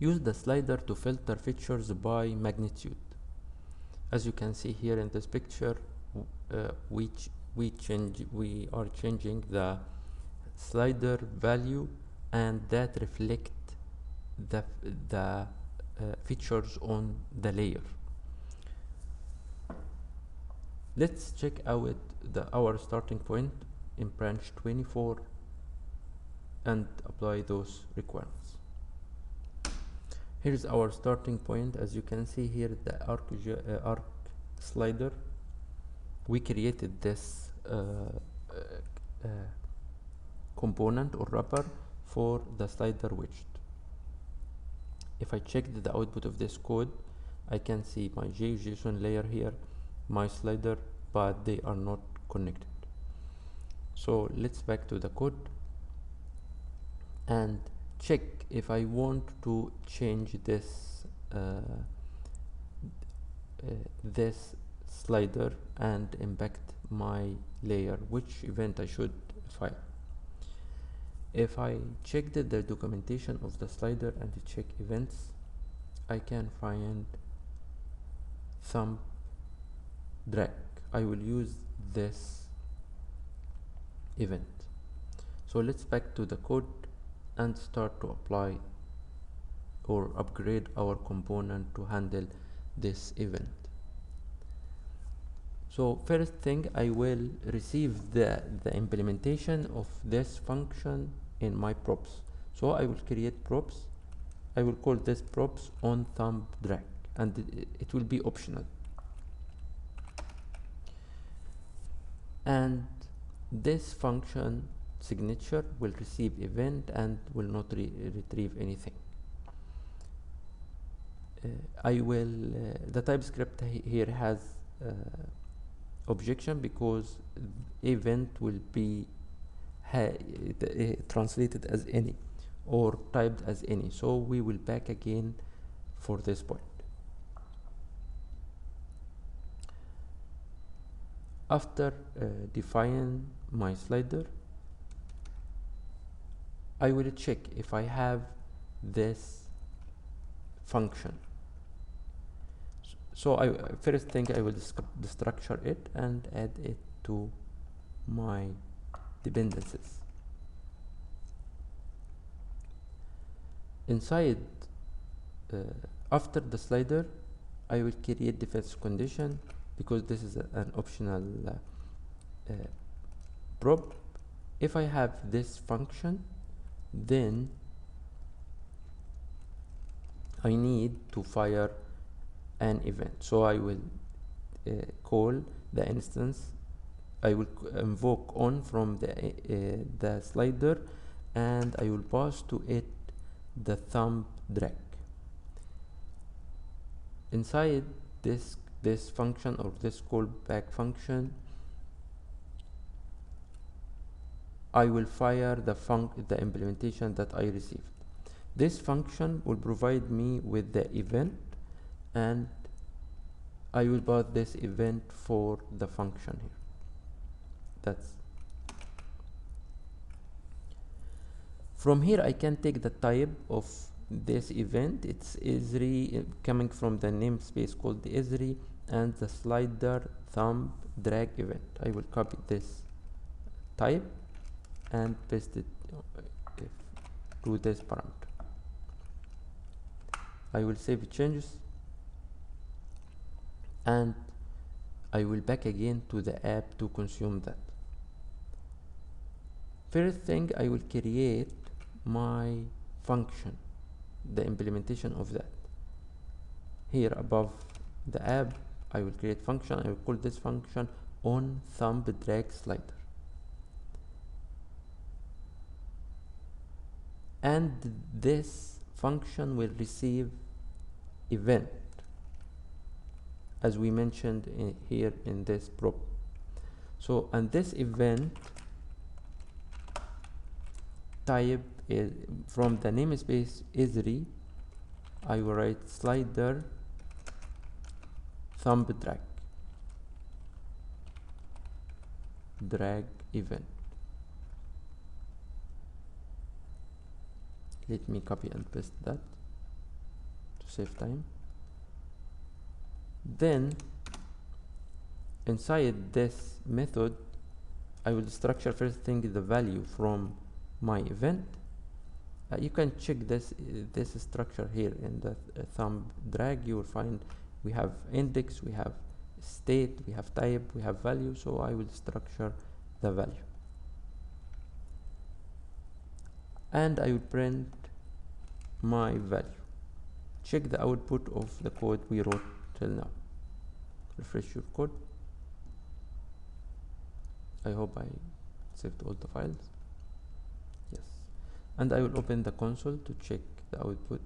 Use the slider to filter features by magnitude. As you can see here in this picture, we are changing the slider value, and that reflect the features on the layer. Let's check out our starting point in branch 24 and apply those requirements. Here's our starting point. As you can see here, the arc slider. We created this component or wrapper for the slider widget. If I check the output of this code, I can see my JSON layer here, my slider, but they are not connected. So let's back to the code and check if I want to change this this slider and impact my layer, which event I should fire. If I check the documentation of the slider and check events, I can find thumb drag. I will use this event. So let's back to the code and start to apply or upgrade our component to handle this event. So first thing, I will receive the implementation of this function in my props. So I will create props. I will call this props on thumb drag, and it will be optional. And this function signature will receive event and will not retrieve anything. The TypeScript here has objection because event will be translated as any or typed as any, so we will back again for this point. After defining my slider, I will check if I have this function. So first thing, I will destructure it and add it to my dependencies. Inside, after the slider, I will create defense condition because this is an optional prop. If I have this function, then I need to fire an event. So I will call the instance. I will invoke on from the slider, and I will pass to it the thumb drag. Inside this function or this callback function, I will fire the implementation that I received. This function will provide me with the event, and I will pass this event for the function here. From here I can take the type of this event. It's Esri, coming from the namespace called Esri, and the slider thumb drag event. I will copy this type and paste it to this parameter. I will save changes, and I will back again to the app to consume that. First thing, I will create my function, the implementation of that. Here above the app, I will create function. I will call this function on thumb drag slider, and this function will receive event as we mentioned here in this prop. So, and this event type is from the namespace Esri. I will write slider thumb drag event. Let me copy and paste that. save time. Then inside this method I will structure first thing the value from my event. You can check this structure here in the thumb drag. You will find we have index, we have state, we have type, we have value. So I will structure the value and I will print my value. Check the output of the code we wrote till now. Refresh your code. I hope I saved all the files. Yes. And I will open the console to check the output.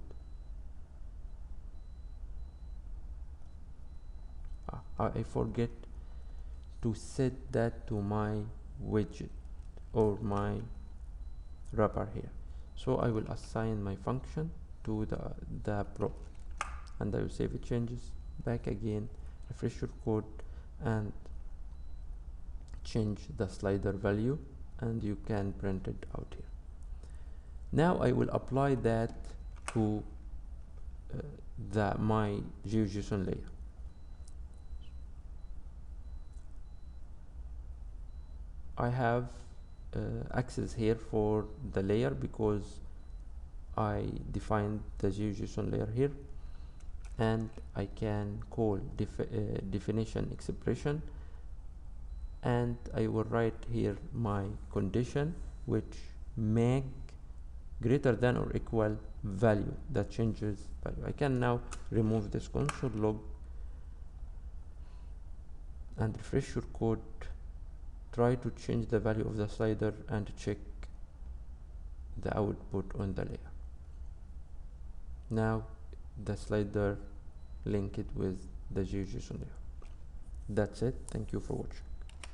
I forget to set that to my widget or my wrapper here. So I will assign my function to the prop and I will save the changes, back again, refresh your code and change the slider value and you can print it out here. Now I will apply that to my GeoJSON layer. I have access here for the layer because I defined the GeoJSON layer here, and I can call definition expression, and I will write here my condition which make greater than or equal value that changes value. I can now remove this console log and refresh your code. Try to change the value of the slider and check the output on the layer. Now the slider link it with the GeoJSON layer. That's it. Thank you for watching.